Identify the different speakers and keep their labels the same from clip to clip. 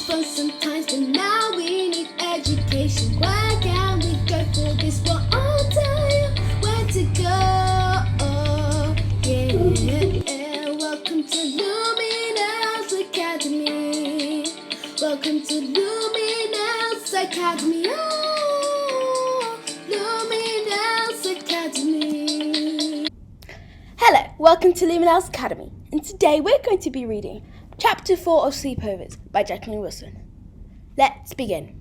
Speaker 1: fun sometimes, but now we need education. Where can we go for this? Well, I'll tell you where to go. Yeah, welcome to Lumine'Els Academy. Welcome to Lumine'Els Academy. Oh, Lumine'Els Academy.
Speaker 2: Hello, welcome to Lumine'Els Academy, and today we're going to be reading Chapter 4 of Sleepovers by Jacqueline Wilson. Let's begin.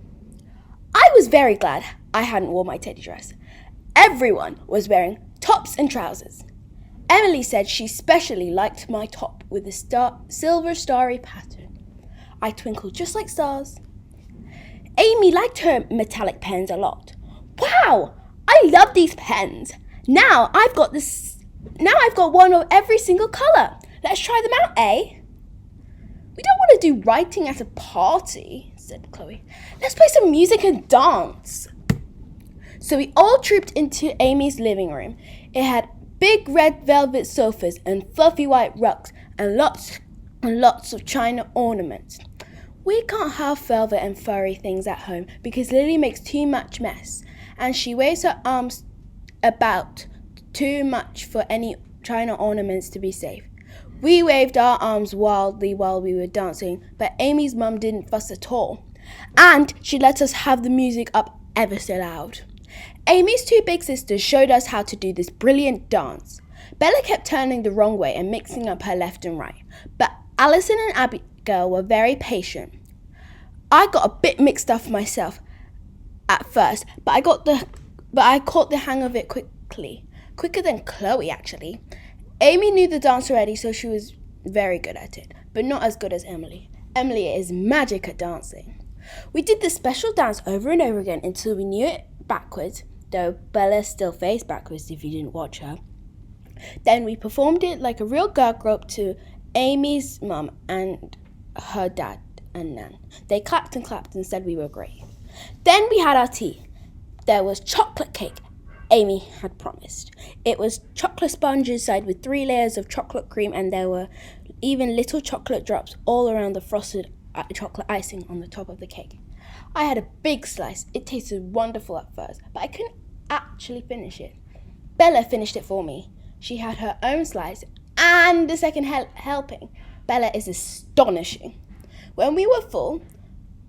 Speaker 2: I was very glad I hadn't worn my teddy dress. Everyone was wearing tops and trousers. Emily said she especially liked my top with the silver starry pattern. I twinkled just like stars. Amy liked her metallic pens a lot. Wow, I love these pens. Now I've got one of every single colour. Let's try them out, eh? We don't want to do writing at a party, said Chloe. Let's play some music and dance. So we all trooped into Amy's living room. It had big red velvet sofas and fluffy white rugs and lots of china ornaments. We can't have velvet and furry things at home because Lily makes too much mess, and she waves her arms about too much for any china ornaments to be safe. We waved our arms wildly while we were dancing, but Amy's mum didn't fuss at all, and she let us have the music up ever so loud. Amy's two big sisters showed us how to do this brilliant dance. Bella kept turning the wrong way and mixing up her left and right, but Alison and Abigail were very patient. I got a bit mixed up myself at first, but I caught the hang of it quicker than Chloe, actually. Amy knew the dance already, so she was very good at it, but not as good as Emily. Emily is magic at dancing. We did the special dance over and over again until we knew it backwards, though Bella still faced backwards if you didn't watch her. Then we performed it like a real girl group to Amy's mum and her dad and Nan. They clapped and said we were great. Then we had our tea. There was chocolate cake Amy had promised. It was chocolate sponge inside with 3 layers of chocolate cream, and there were even little chocolate drops all around the frosted chocolate icing on the top of the cake. I had a big slice. It tasted wonderful at first, but I couldn't actually finish it. Bella finished it for me. She had her own slice and the second helping. Bella is astonishing. When we were full,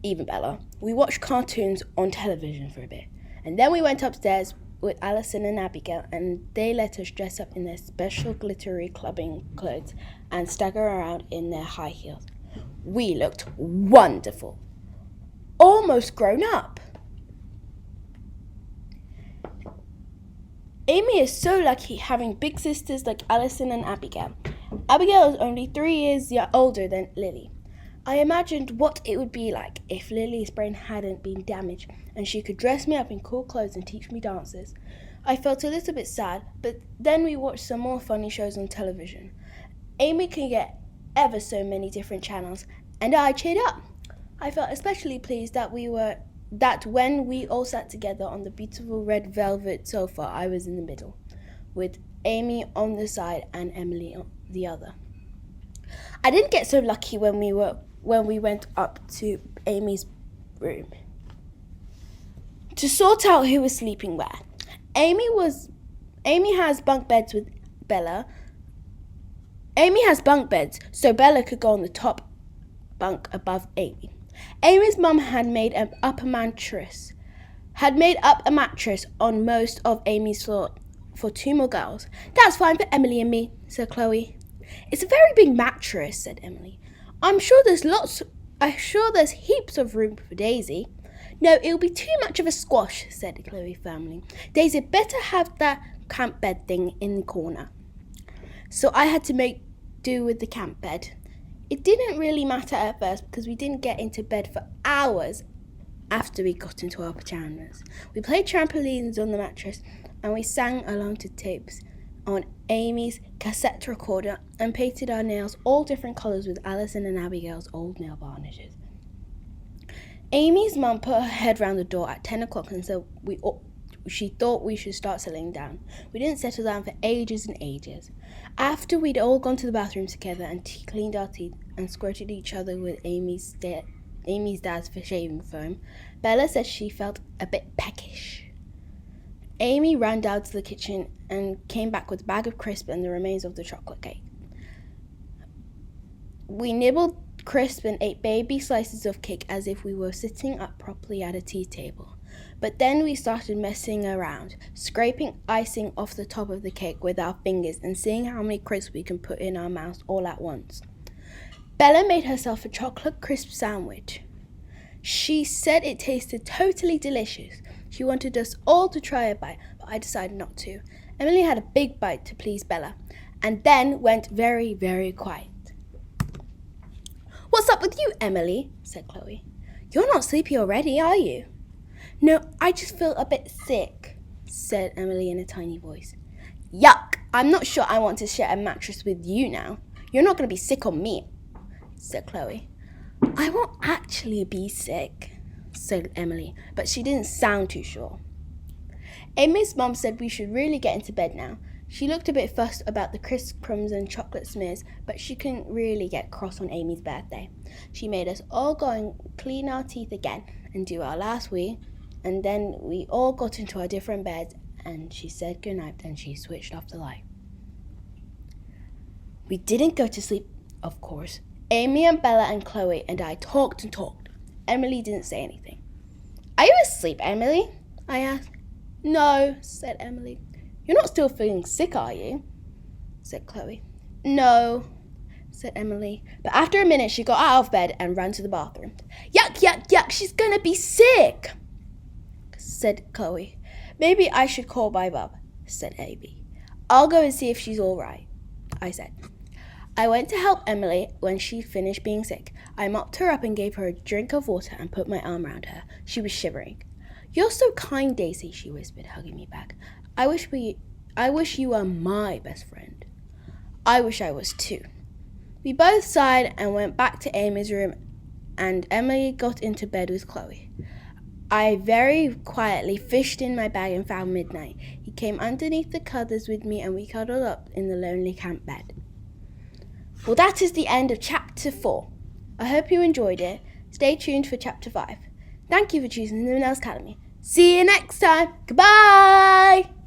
Speaker 2: even Bella, we watched cartoons on television for a bit, and then we went upstairs with Alison and Abigail, and they let us dress up in their special glittery clubbing clothes and stagger around in their high heels. We looked wonderful, almost grown up. Amy is so lucky having big sisters like Alison and Abigail. Abigail is only 3 years older than Lily. I imagined what it would be like if Lily's brain hadn't been damaged and she could dress me up in cool clothes and teach me dances. I felt a little bit sad, but then we watched some more funny shows on television. Amy can get ever so many different channels, and I cheered up. I felt especially pleased that when we all sat together on the beautiful red velvet sofa, I was in the middle, with Amy on the side and Emily on the other. I didn't get so lucky when we went up to Amy's room to sort out who was sleeping where. Amy has bunk beds with Bella. Amy has bunk beds, so Bella could go on the top bunk above Amy. Amy's mum had made up a mattress on most of Amy's floor for 2 more girls. That's fine for Emily and me, said Chloe. It's a very big mattress, said Emily. I'm sure there's heaps of room for Daisy. No, it'll be too much of a squash, said Chloe firmly. Daisy better have that camp bed thing in the corner. So I had to make do with the camp bed. It didn't really matter at first because we didn't get into bed for hours after we got into our pajamas. We played trampolines on the mattress and we sang along to tapes on Amy's cassette recorder and painted our nails all different colours with Alison and Abigail's old nail varnishes. Amy's mum put her head round the door at 10 o'clock and said she thought we should start settling down. We didn't settle down for ages and ages. After we'd all gone to the bathroom together and cleaned our teeth and squirted each other with Amy's Amy's dad's for shaving foam, Bella said she felt a bit peckish. Amy ran down to the kitchen and came back with a bag of crisps and the remains of the chocolate cake. We nibbled crisp and ate baby slices of cake as if we were sitting up properly at a tea table. But then we started messing around, scraping icing off the top of the cake with our fingers and seeing how many crisps we can put in our mouths all at once. Bella made herself a chocolate crisp sandwich. She said it tasted totally delicious. She wanted us all to try a bite, but I decided not to. Emily had a big bite to please Bella, and then went very, very quiet. "What's up with you, Emily?" said Chloe. "You're not sleepy already, are you?" "No, I just feel a bit sick," said Emily in a tiny voice. "Yuck! I'm not sure I want to share a mattress with you now. You're not going to be sick on me," said Chloe. "I won't actually be sick," said Emily, but she didn't sound too sure. Amy's mum said we should really get into bed now. She looked a bit fussed about the crisp crumbs and chocolate smears, but she couldn't really get cross on Amy's birthday. She made us all go and clean our teeth again and do our last wee, and then we all got into our different beds, and she said goodnight and she switched off the light. We didn't go to sleep, of course. Amy and Bella and Chloe and I talked and talked. Emily didn't say anything. "Are you asleep, Emily?" I asked. "No," said Emily. "You're not still feeling sick, are you?" said Chloe. "No," said Emily. But after a minute, she got out of bed and ran to the bathroom. "Yuck, yuck, yuck, she's gonna be sick," said Chloe. "Maybe I should call my mum," said Amy. "I'll go and see if she's all right," I said. I went to help Emily when she finished being sick. I mopped her up and gave her a drink of water and put my arm around her. She was shivering. "You're so kind, Daisy," she whispered, hugging me back. I wish you were my best friend." "I wish I was too." We both sighed and went back to Amy's room, and Emily got into bed with Chloe. I very quietly fished in my bag and found Midnight. He came underneath the covers with me and we cuddled up in the lonely camp bed. Well, that is the end of Chapter 4. I hope you enjoyed it. Stay tuned for Chapter 5. Thank you for choosing Lumine'Els Academy. See you next time. Goodbye!